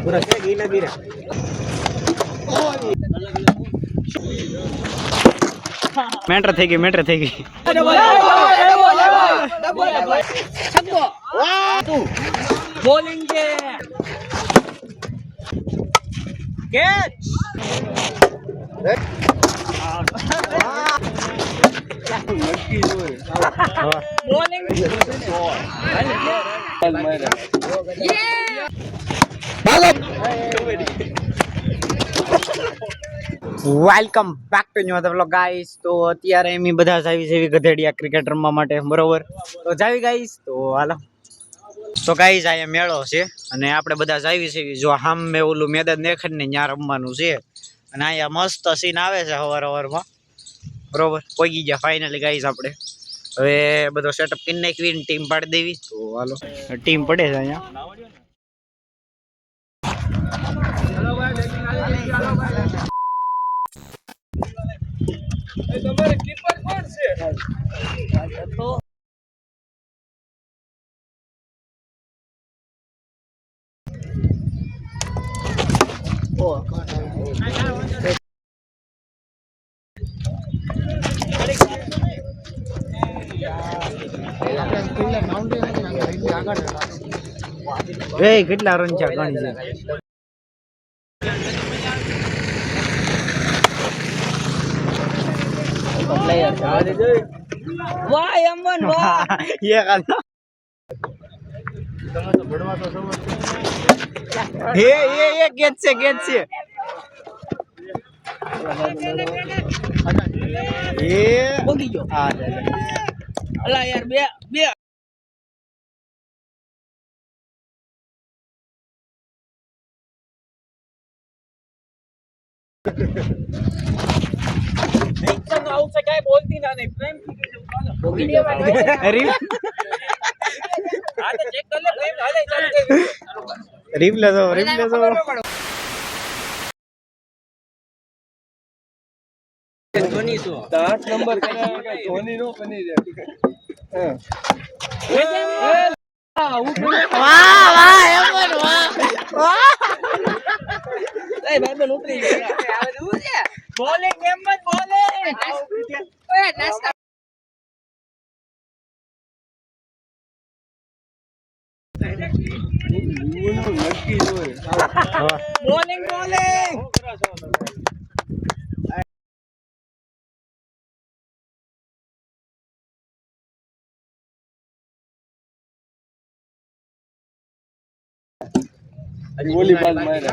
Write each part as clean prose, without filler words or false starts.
पूरा क्या गीला गिरा મેટર થઈ ગઈ बोलिंग के catch welcome back to new vlog guys. તો અત્યારે એમ બધા જ આવી છે ગધેડિયા ક્રિકેટ રમવા માટે, બરોબર? તો જાવી ગાઈસ, તો હાલો. તો ગાઈસ અહીંયા મેળો છે અને આપણે બધા જ આવી છે. જો સામે ઓલું મેદાન દેખાય ને ત્યાં રમવાનું છે અને અહીંયા મસ્ત સીન આવે છે સવારમાં, બરોબર? પહોંચી ગયા ફાઇનલી ગાઈસ. આપણે હવે બધો સેટઅપ કરી નાખવી, ટીમ પાડી દેવી. તો હાલો, ટીમ પડે છે અહીંયા. તમારે કીપર કોણ છે? તો કેટલા રન છે ગણી છે? વાહ અમન વાહ ये गाना તમે તો ભણવા તો સમજ ये गेट से ये પોગી ગયો. आ અલા યાર બે एकदम आउट से काय बोलती ना नहीं प्रेम पोगी गयो. अरे आ तो चेक कर ले प्रेम हाले चल के रिप्ले दो ધોની શું 8 નંબર કરે ધોની નો બની જાય. હા वाह एमन वाह એ ભાઈ બન ઉતરી ગયા. આવે શું છે બોલિંગ એમ જ બોલિંગ. ઓય નાસ્તા બોલિંગ वॉलीबॉल मारा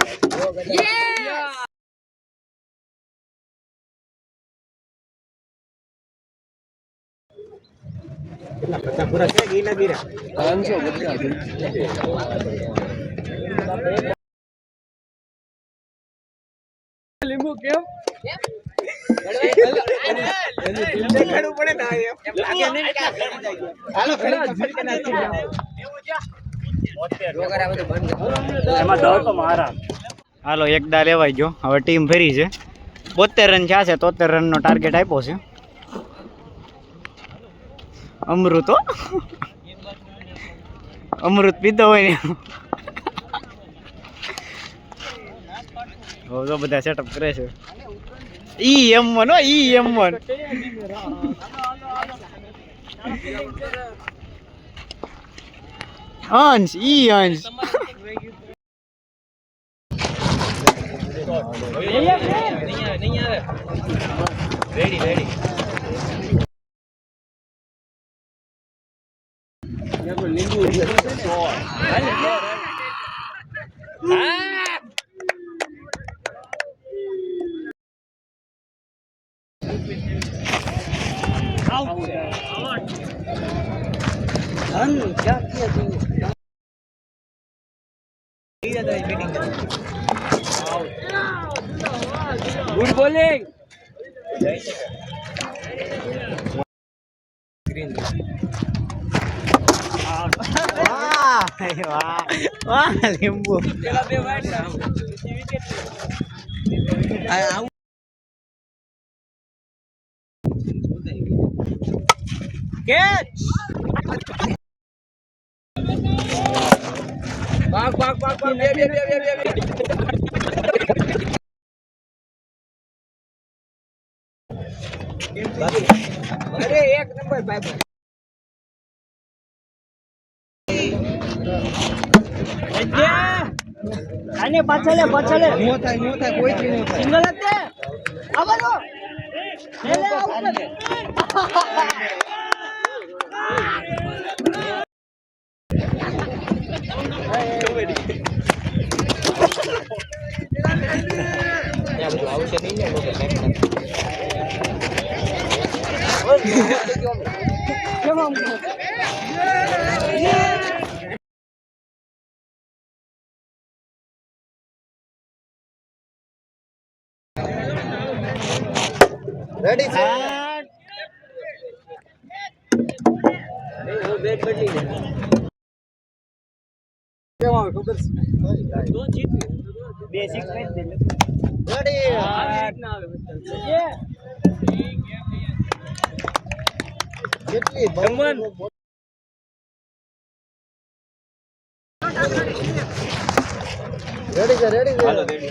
पूरा क्या गीला गिरा 550 લીંબુ કેમ દેખાડવું પડે ને એમ લાગે નહીં કે હાલો ખડા ઝટકે નાખી એમાં દો તો મારા. હાલો એક દા લેવાઈ ગયો. હવે ટીમ ફરી છે. 72 રન થયા છે. 73 રનનો ટાર્ગેટ આપ્યો છે. અમૃત પીધો હોય ને તો બધા સેટઅપ કરે છે. EM1 હો EM1 અંશ અંશ રેડી લીંબુ क्या किया गुड बॉलिंग वाह લીંબુ कैच ભાગ ભાગ ભાગ ભાગ બે બે બે બે બે અરે એક નંબર ભાઈ આને પાછળ નો થાય કોઈ થી નો થાય સિંગલ હતે આવરો લે લે ઉપર આવશે નહીં ને લોકો કેમ આમ રેડી છે એ બેટ બદલી દે કેમ આવે ખબર છે દો જીત્યું બે સિક્સ મેચ દે રેડી ના આવે કેટલી ભમન રેડી છે હાલો રેડી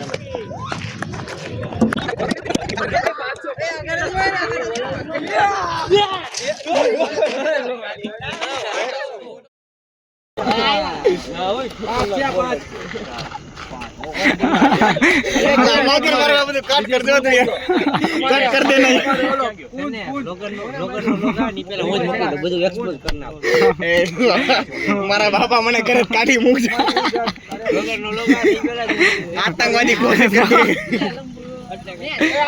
મારા બાપા મને ઘરે કાઢી મૂકશે આતંકવાદી કોશિશ કરી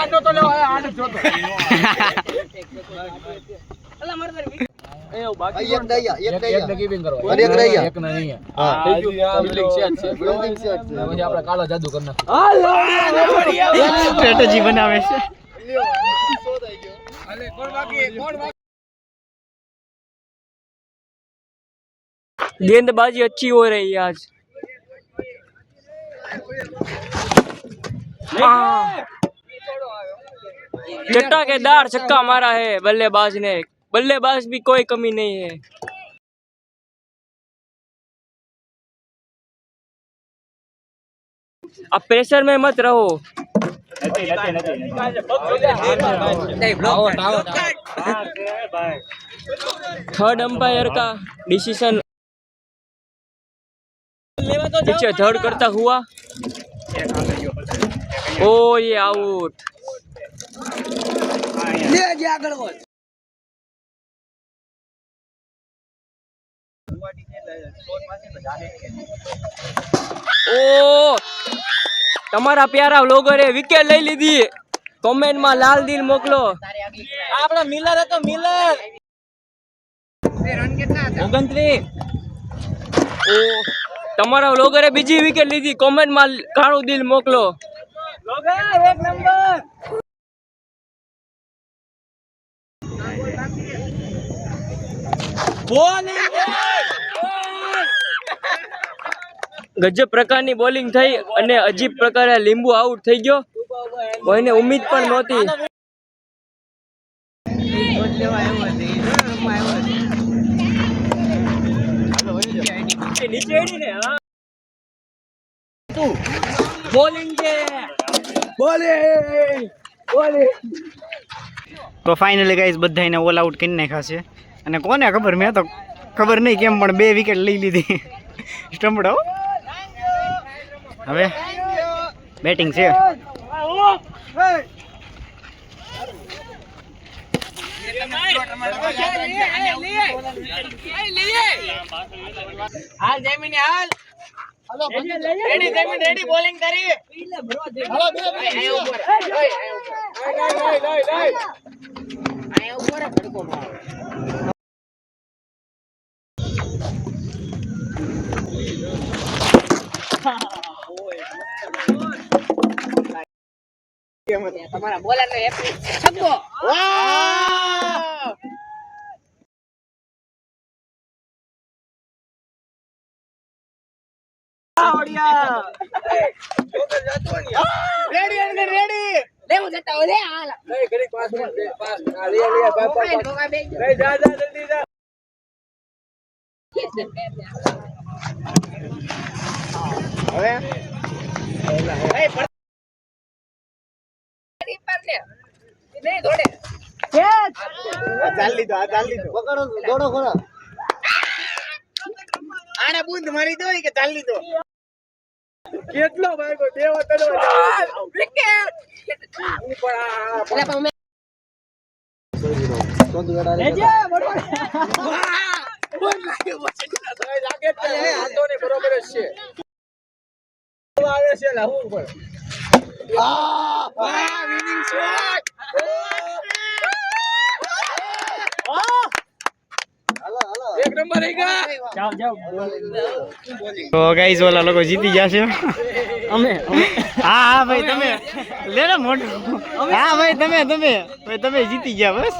આટો તો લેવો આટો જોતો અલા માર માર એ બાકી એક દયા એક ગિવિંગ કરવા અને એક રહ્યા એક ના નહીં હા બિલ્ડિંગ સેટ છે બિલ્ડિંગ સેટ છે પછી આપણે કાળો જાદુ કરી નાખ સ્ટ્રેટેજી બનાવે છે શોધાઈ ગયો અલે કોણ બાકી गेंदबाजी अच्छी हो रही है आज। चटाकेदार छक्का मारा है बल्लेबाज ने, बल्लेबाज भी कोई कमी नहीं है। अब प्रेशर में मत रहो। थर्ड अंपायर का डिसीजन पीछे धड़ करता हुआ, ओ ये आउट। ओ તમારા પ્યારા વ્લોગરે વિકેટ લઈ લીધી। કોમેન્ટ માં લાલ દિલ મોકલો। આપણા મિલર હતો મિલર રન કેટલા હતા 29। ઓ તમારા વ્લોગરે બીજી વિકેટ લીધી। કોમેન્ટ માં કાળું દિલ મોકલો। વ્લોગર એક નંબર। ગજબ પ્રકારની બોલિંગ થઈ અને અજીબ પ્રકારે લીંબુ આઉટ થઈ ગયો। કોઈને ઉમ્મીદ પણ નહોતી। તો ફાઇનલી ગાઈસ બધાને ઓલ આઉટ કરી નાખ્યા છે અને કોને ખબર, મેં તો ખબર નહીં કેમ પણ 2 વિકેટ લઈ લીધી સ્ટમ્પડો। હવે બેટિંગ છે। હાલ જમીને હાલ રેડી જમીન રેડી બોલિંગ કરી હાલો બે આયો ઉપર આયો ઉપર ભડકો માર તમારા બોલર ને હેપી છક્કો વાહ રેડી અંદર રેડી લેવું જતા હો લે હાલ લઈ ઘડી પાસ આ લે લઈ જા જલ્દી જા આને બૂંદ મારી દો કે ચાલ લીધો. કેટલો ભાઈ દેવા તો ગાઈસ ઓલા લોકો જીતી જશે. હા ભાઈ તમે લે ને મોટું. હા ભાઈ તમે જીતી ગયા બસ.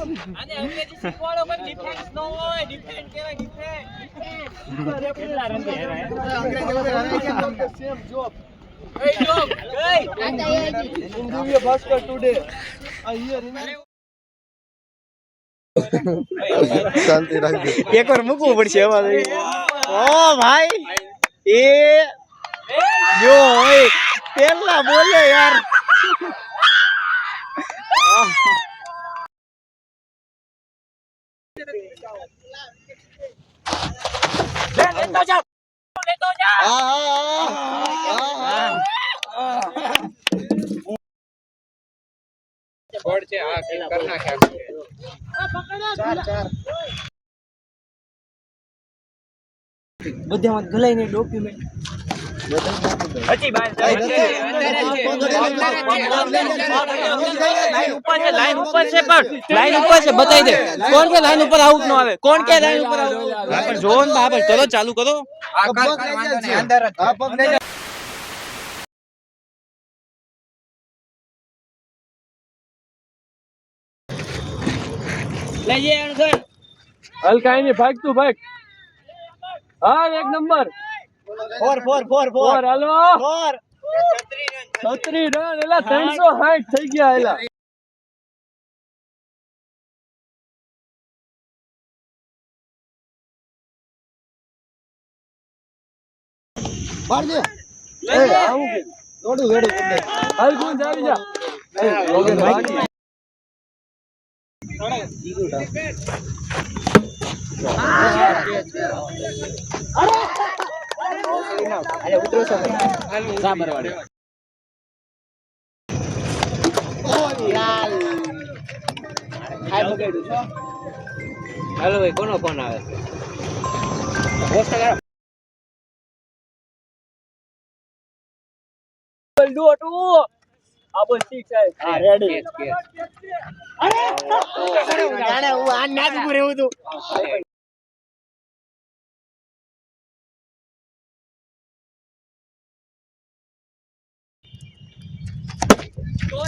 શાંતિ રાખજો. એક વાર મૂકવું પડશે એમાં. ઓ ભાઈ એ જો ઓય પેલા બોલે યાર. બધામાં ગલાઈને ડોક્યુમેન્ટ લાઈન ઉપર છે બતાવી દે કોણ કે લાઈન ઉપર આઉટ નો આવે કોણ કે લાઈન ઉપર આઉટ જોન બાબર કરો ચાલુ કરો લેજે અણસર હલકાઈ ની ભાગ તું ભાગ હા એક નંબર 4 હાલો 36 રન એલા 360 થઈ ગયા એલા માર દે. દોડું હાલ કોણ આવી જા હાલો ભાઈ કોનો ફોન આવે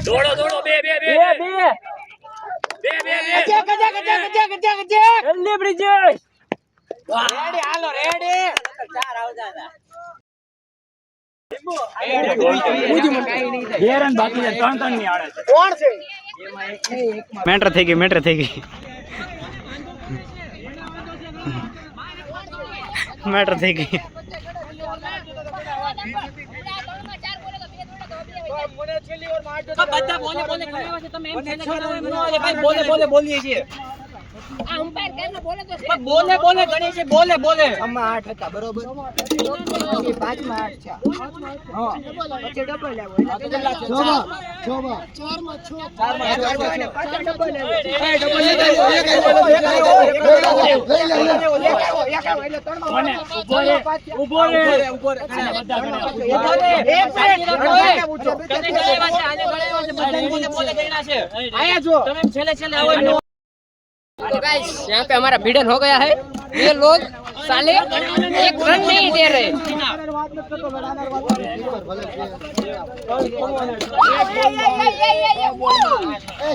દોડો બે જલ્દી બ્રિજેશ રેડી હાલો રેડી ચાર આવતા હતા મેટર થઈ ગઈ મેટર થઈ ગઈ બધા બોલે કર્યો છે તમે એમ થઈને ભાઈ બોલીએ છીએ આ અમ્પાયર કેનો બોલે તો છે બોલે ગણી છે બોલે આમાં 8 હતા બરોબર એ 5 માં 8 છે હા પછી ડબલ લેવો એટલે કેટલા છે 4 માં 5 ડબલ લેવો એ ડબલ ઉભો રે आया जो छेले आवे तो गाइस यहाँ पे हमारा भिड़न हो गया है ये लोग साले एक रन नहीं दे रहे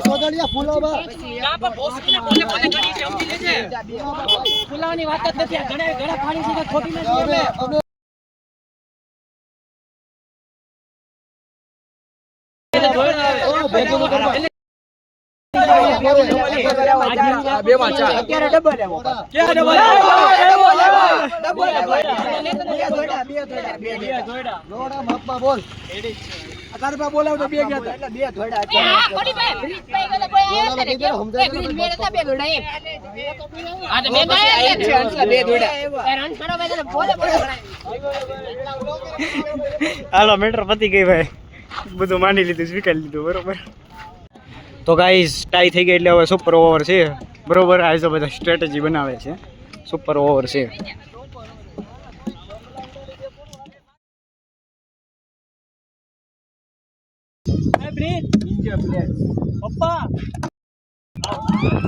સોદડિયા ફૂલાવા यहाँ पर बोसकी ने बोले गणी છે સમજી લેજે ફૂલાવાની વાત જ નથી ઘણા પાણી છે ખોટી નથી બે માં ચાર અત્યારે ડબલ લેવો ક્યાં ડબલ લોડા માપમાં બોલ. તારે પા બોલાવ તો બે ગયા હતા. એટલે બે થોડા હતા. હાલો મેટર પતી ગઈ ભાઈ, બધું માંડી લીધું, સ્વીકારી લીધું બરોબર. તો ગાઈસ ટાઈ થઈ ગઈ એટલે હવે સુપર ઓવર છે બરોબર. આ જો બધા સ્ટ્રેટેજી બનાવે છે, સુપર ઓવર છે.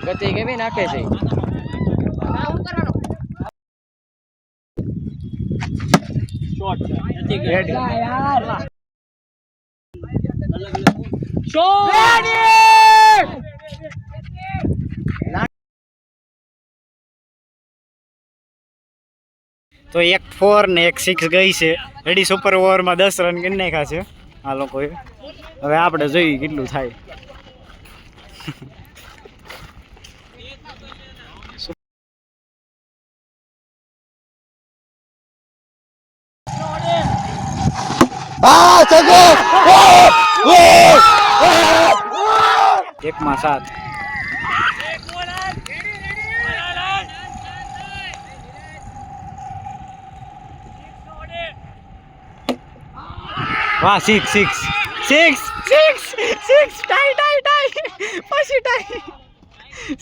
ગતિ કેવી નાખે છે તો એક 4 ને એક 6 ગઈ છે. રેડી સુપર ઓવરમાં 10 રન કરી નાખ્યા છે આ લોકોએ. હવે આપણે જોઈએ કેટલું થાય. એકમાં 7. વાહ 6 ટાઈ પાછી ટાઈ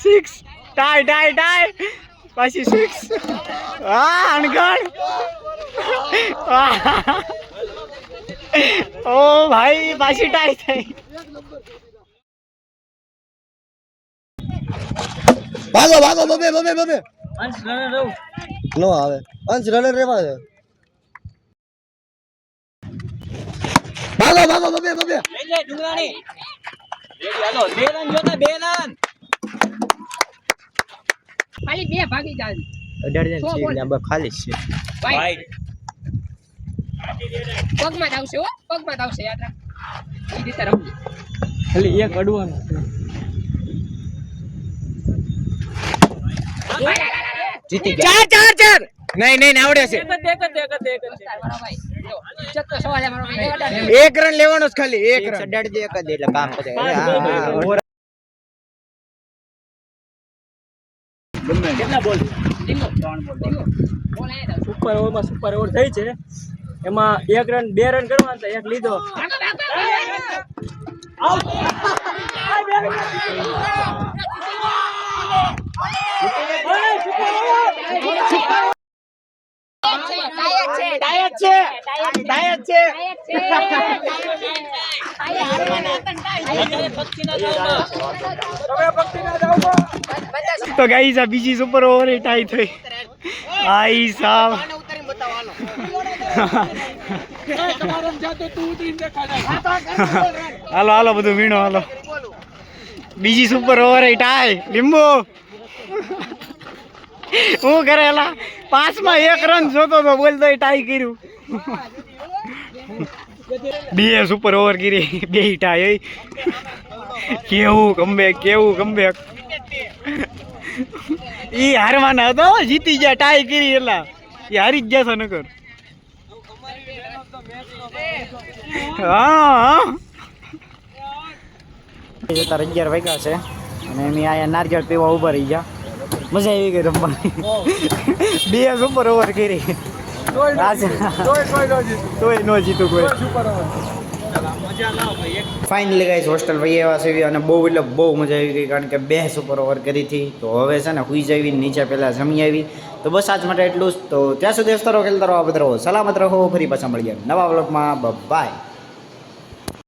6 ટાઈ પાછી 6. હા અણગણ. ઓ ભાઈ પાછી ટાઈ થઈ. ભાગો ભાગો બબે નો આવે. અંશ રનર રેવા છે. ભાગો બબે ડુંગરાણી હાલો 2 રન જોતા 2 રન ખાલી 2 ભાગી જાય. 18 છે લાંબા ખાલી છે ભાઈ પગમાં આવશે હો, પગમાં આવશે યાદ રાખ. ઈ રીતે રમવું ખાલી એક અડવાનું જીતી ગયા. 4 નહીં આવડે છે. એક રન લેવાનો જ ખાલી, એક રન અડાડી દે એક જ એટલે કામ પતે. કેટલા બોલ સુપર ઓવરમાં સુપર ઓવર થઈ છે. એમાં 1 રન 2 રન કરવાના હતા, 1 લીધો. તો ગાઈસ આ બીજી સુપર ઓવર એ ટાઈ થઈ. આઈ સાહેબ હાલો બધું વીણો હાલો. બીજી સુપર ઓવર એ ટાઈ. લીંબુ હું કરેલા 5 માં 1 રન જોતો તો બોલતો ટાઈ કર્યું. 2 સુપર ઓવર કરી, 2 ટાઈ. કેવું કમબેક ઈ હારવાના હતો, જીતી ગયા ટાઈ કરી એલા. એ હારી જ ગયા છે નકર. હા 11 વાગ્યા છે અને એમ અહીંયા નારિયેળ પીવા ઉભા રહી ગયા. મજા આવી ગઈ રમવાની. 2 સુપર ઓવર કરી તોય નો જીતું કોઈ. ફાઇનલી ગાઈસ હોસ્ટેલ ભાઈ એવા છે અને બહુ એટલે બહુ મજા આવી ગઈ, કારણ કે 2 સુપર ઓવર કરી હતી. તો હવે છે ને હુઈ જવી, નીચે પહેલાં જમી આવી. તો બસ આજ માટે એટલું જ. તો ત્યાં સુધી હસતા રહો, ખેલતા રહો, આ બધા રહો, સલામત રહો. ફરી પાછા મળીએ નવા વ્લોગમાં. બાય.